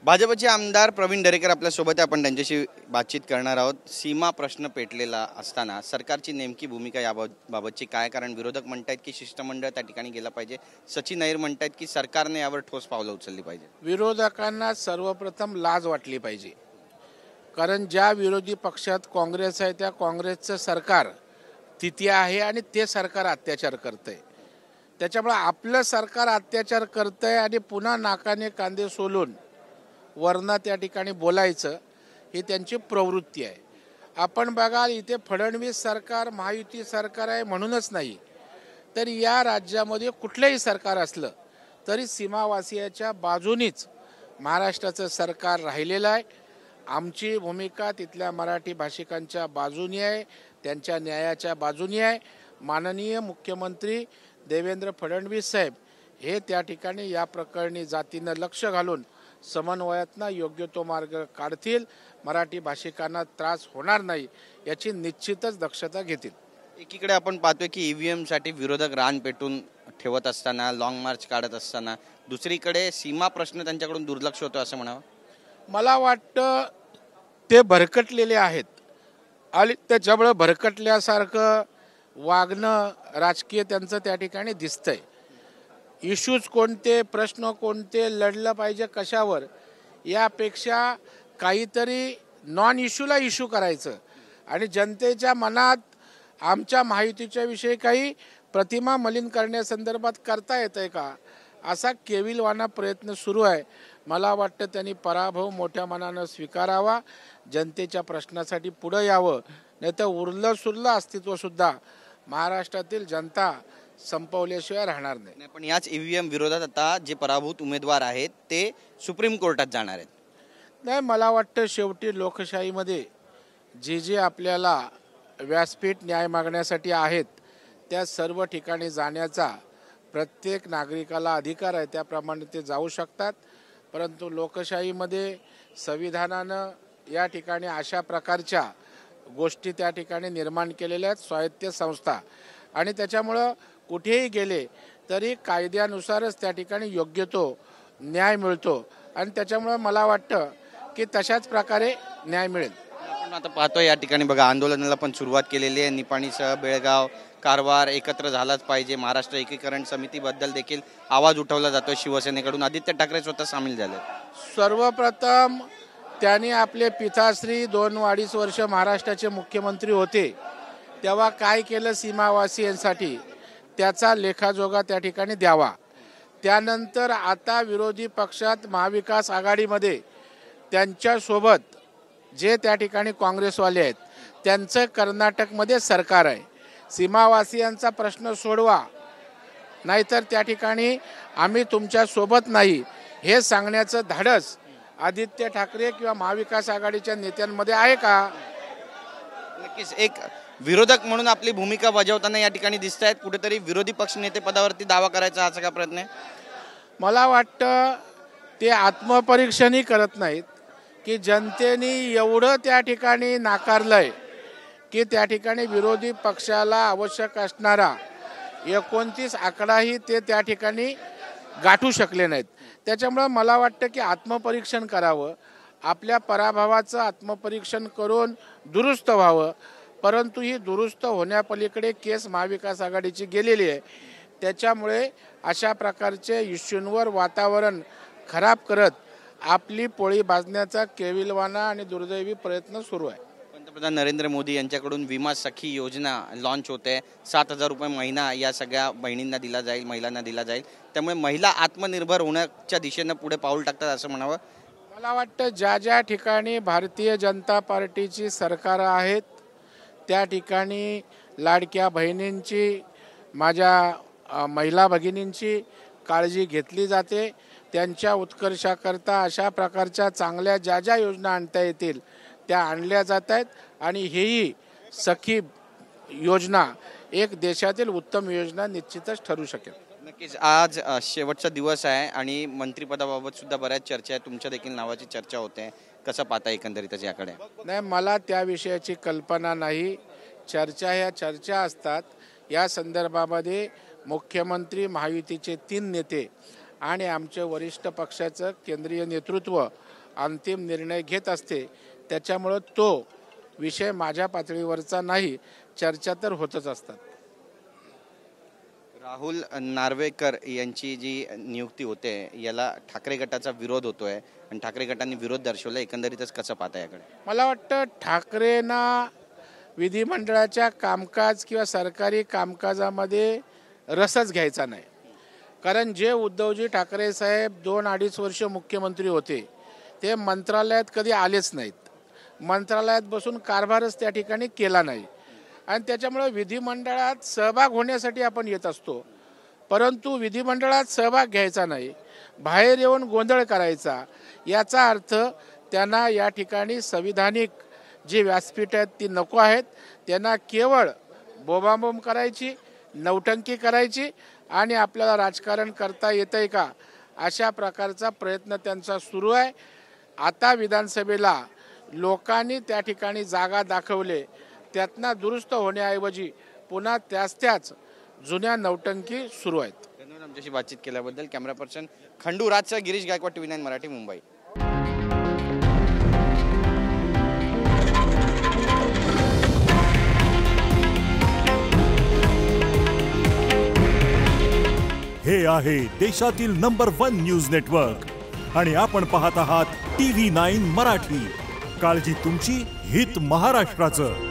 भाजपचे आमदार प्रवीण दरेकर आपल्यासोबत आहे. आपण त्यांच्याशी बातचीत करणार आहोत. सीमा प्रश्न पेटलेला असताना सरकारची नेमकी भूमिका याबाबतची काय? कारण विरोधक म्हणतात की शिष्टमंडळ त्या ठिकाणी गेलं पाहिजे, सचिन अहिर म्हणतात की सरकारने यावर ठोस पावलं उचलली पाहिजे. विरोधकांना सर्वप्रथम लाज वाटली पाहिजे, कारण ज्या विरोधी पक्षात काँग्रेस आहे त्या काँग्रेसचं सरकार तिथे आहे आणि ते सरकार अत्याचार करतंय. त्याच्यामुळे आपलं सरकार अत्याचार करतंय आणि पुन्हा नाकाने कांदे सोलून वरना त्या ठिकाणी बोलायचं ही त्यांची प्रवृत्ती आहे. आपण बघाल इथे फडणवीस सरकार महायुती सरकार आहे म्हणूनच नाही, तर या राज्यामध्ये कुठलंही सरकार असलं तरी सीमावासियाच्या बाजूनीच महाराष्ट्राचं सरकार राहिलेलं आहे. आमची भूमिका तिथल्या मराठी भाषिकांच्या बाजूनी आहे, त्यांच्या न्यायाच्या बाजूनी आहे. माननीय मुख्यमंत्री देवेंद्र फडणवीस साहेब हे त्या ठिकाणी या प्रकरणी जातीनं लक्ष घालून समन्वयातनं योग्य तो मार्ग काढतील. मराठी भाषिकांना त्रास होणार नाही याची निश्चितच दक्षता घेतील. एकीकडे आपण पाहतोय की ईव्हीएमसाठी विरोधक रान पेटून ठेवत असताना, लॉंग मार्च काढत असताना, दुसरीकडे सीमा प्रश्न त्यांच्याकडून दुर्लक्ष होतो असं म्हणावं. मला वाटतं ते भरकटलेले आहेत आणि त्याच्यामुळे भरकटल्यासारखं वागणं राजकीय त्यांचं त्या ठिकाणी दिसतंय. इश्यूज कोणते, प्रश्न कोणते, लढलं पाहिजे कशावर, यापेक्षा काहीतरी नॉन इश्यूला इश्यू करायचं आणि जनतेच्या मनात आमच्या माहितीच्या विषयी काही प्रतिमा मलिन करण्यासंदर्भात करता येतंय का, असा केविलवाना प्रयत्न सुरू आहे. मला वाटतं त्यांनी पराभव मोठ्या मनानं स्वीकारावा, जनतेच्या प्रश्नासाठी पुढं यावं, नाही तर उरलं सुरलं अस्तित्वसुद्धा महाराष्ट्रातील जनता संपवल्याशिवाय राहणार नाही. पण याच ईव्हीएम विरोधात आता जे पराभूत उमेदवार आहेत ते सुप्रीम कोर्टात जाणार आहेत. नाही, मला वाटतं शेवटी लोकशाहीमध्ये जे आपल्याला व्यासपीठ न्याय मागण्यासाठी आहेत त्या सर्व ठिकाणी जाण्याचा प्रत्येक नागरिकाला अधिकार आहे, त्याप्रमाणे ते जाऊ शकतात. परंतु लोकशाहीमध्ये संविधानानं या ठिकाणी अशा प्रकारच्या गोष्टी त्या ठिकाणी निर्माण केलेल्या आहेत, स्वायत्त संस्था, आणि त्याच्यामुळं कुठेही गेले तरी कायद्यानुसारच त्या ठिकाणी योग्य तो न्याय मिळतो आणि त्याच्यामुळं मला वाटतं की तशाच प्रकारे न्याय मिळेल. आपण आता पाहतोय या ठिकाणी बघा, आंदोलनाला पण सुरुवात केलेली आहे. निपाणीसह बेळगाव, कारवार एकत्र झालाच पाहिजे. महाराष्ट्र एकीकरण समितीबद्दल देखील आवाज उठवला जातोय शिवसेनेकडून. आदित्य ठाकरे स्वतः सामील झाले. सर्वप्रथम त्यांनी आपले पिताश्री 2-2.5 वर्ष महाराष्ट्राचे मुख्यमंत्री होते तेव्हा काय केलं सीमावासियांसाठी त्याचा लेखाजोखा त्या ठिकाणी द्यावा. त्यानंतर आता विरोधी पक्षात महाविकास आघाडीमध्ये त्यांच्यासोबत जे त्या ठिकाणी काँग्रेसवाले आहेत त्यांचं कर्नाटकमध्ये सरकार आहे. सीमावासियांचा प्रश्न सोडवा, नाहीतर त्या ठिकाणी आम्ही तुमच्यासोबत नाही हे सांगण्याचं धाडस आदित्य ठाकरे किंवा महाविकास आघाडीच्या नेत्यांमध्ये आहे का? नक्कीच एक विरोधक म्हणून आपली भूमिका बजावताना या ठिकाणी दिसत आहेत. कुठेतरी विरोधी पक्ष नेते पदावरती दावा करायचा हा सगळा प्रयत्न आहे. मला वाटतं ते आत्मपरीक्षणही करत नाहीत की जनतेने एवढं त्या ठिकाणी नाकारलंय की त्या ठिकाणी विरोधी पक्षाला आवश्यक असणारा 29 आकडाही ते त्या ठिकाणी गाठू शकले नाहीत. त्याच्यामुळं मला वाटतं की आत्मपरीक्षण करावं, आपल्या पराभवाचं आत्मपरीक्षण करून दुरुस्त व्हावं. परंतु ही दुरुस्त होण्यापलीकडे केस महाविकास आघाडीची गेलेली आहे. त्याच्यामुळे अशा प्रकारचे इश्यूंवर वातावरण खराब करत आपली पोळी भाजण्याचा केविलवाना आणि दुर्दैवी प्रयत्न सुरू आहे. पंतप्रधान नरेंद्र मोदी यांच्याकडून विमा सखी योजना लॉन्च होते. 7,000 रुपये महिना या सगळ्या बहिणींना दिला जाईल, महिलांना दिला जाईल. त्यामुळे महिला आत्मनिर्भर होण्याच्या दिशेनं पुढे पाऊल टाकतात असं म्हणावं. मला वाटतं ज्या ठिकाणी भारतीय जनता पार्टीची सरकार आहेत त्या ठिकाणी लाडक्या बहिणींची, माझ्या महिला भगिनींची काळजी घेतली जाते. त्यांच्या उत्कर्षाकरता अशा प्रकारच्या चांगल्या ज्या योजना आणता येतील त्या आणल्या जात आहेत आणि हेही सखी योजना एक देशातील उत्तम योजना निश्चितच ठरू शकेल. नक्कीच आज शेवटचा दिवस आहे आणि मंत्रिपदाबाबत सुद्धा बऱ्याच चर्चा आहे. तुमच्या देखील नावाची चर्चा होते. कसं पाहता एकंदरीतच याकडे? नाही, मला त्या विषयाची कल्पना नाही. ह्या चर्चा असतात. या संदर्भामध्ये मुख्यमंत्री, महायुतीचे 3 नेते आणि आमचे वरिष्ठ पक्षाचं केंद्रीय नेतृत्व अंतिम निर्णय घेत असते. त्याच्यामुळं तो विषय माझ्या पातळीवरचा नाही, चर्चा तर होतच असतात. राहुल नार्वेकर यांची जी नियुक्ती होते याला ठाकरे गटाचा विरोध होतोय आणि ठाकरे गटांनी विरोध दर्शवला, एकंदरीतच कसं पाहता याकडे? मला वाटतं ठाकरेंना विधिमंडळाच्या कामकाज किंवा सरकारी कामकाजामध्ये रसच घ्यायचा नाही. कारण जे उद्धवजी ठाकरे साहेब 2-2.5 वर्ष मुख्यमंत्री होते ते मंत्रालयात कधी आलेच नाहीत. मंत्रालयात बसून कारभारच त्या ठिकाणी केला नाही आणि त्याच्यामुळे विधिमंडळात सहभाग होण्यासाठी आपण येत असतो, परंतु विधिमंडळात सहभाग घ्यायचा नाही, बाहेर येऊन गोंधळ करायचा. याचा अर्थ त्यांना या ठिकाणी संविधानिक जी व्यासपीठ आहेत ती नको आहेत. त्यांना केवळ बोंबाबोंब करायची, नौटंकी करायची आणि आपल्याला राजकारण करता येतंय का अशा प्रकारचा प्रयत्न त्यांचा सुरू आहे. आता विधानसभेला लोकांनी त्या ठिकाणी जागा दाखवले, त्यातनं दुरुस्त होण्याऐवजी पुन्हा त्याच जुन्या नौटंकी सुरू आहेत. धन्यवाद आमच्याशी बातचीत केल्याबद्दल. कॅमेरा पर्सन खंडू राजचा, गिरीश गायकवाड, TV9 मराठी, मुंबई. हे आहे देशातील नंबर 1 न्यूज नेटवर्क आणि आपण पाहत आहात TV9 मराठी. काळजी तुमची, हित महाराष्ट्राचं.